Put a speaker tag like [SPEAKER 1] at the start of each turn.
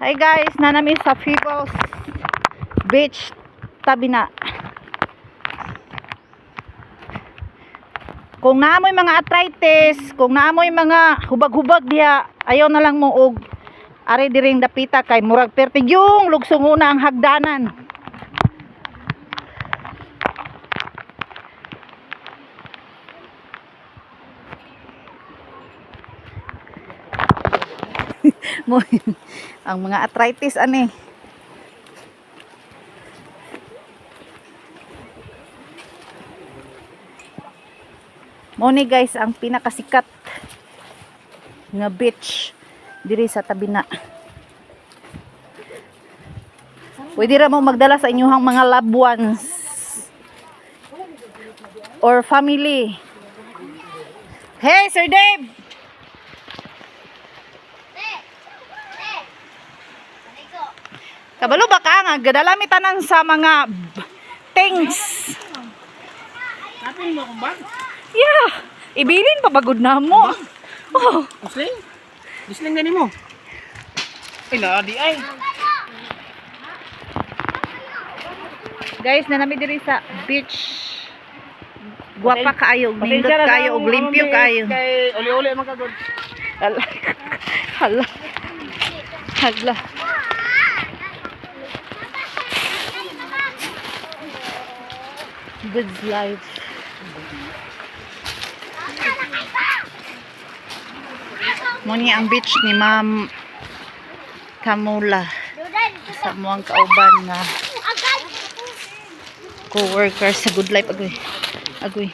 [SPEAKER 1] Hi guys, nanami sa Fibos Beach tabi na. Kung naamoy mga arthritis, kung naamoy mga hubag-hubag diha, ayaw na lang mo og ari diring dapita kay murag pertigyong lugsong una ang hagdanan. Ang mga arthritis ani. Mo ni guys ang pinakasikat nga beach diri sa tabi na. Pwede ra mo magdala sa inyong mga loved ones or family. Hey Sir Dave. Kabalo ba ka nga gadalami tanan sa mga things.
[SPEAKER 2] Napin mo kung bag?
[SPEAKER 1] Yeah, ibilin pa bagod na mo. Oh,
[SPEAKER 2] Disling? Disling gani mo? Ay, di ay.
[SPEAKER 1] guys, nanami diri sa beach. Guwapa kaayo, nindot kayo, ug limpyo kayo.
[SPEAKER 2] Kay uli-uli man kagod.
[SPEAKER 1] Hala. Hala. Hala. Good life. Muni ang beach ni Ma'am Camula sa muang kauban nga co-worker sa Good Life agoy.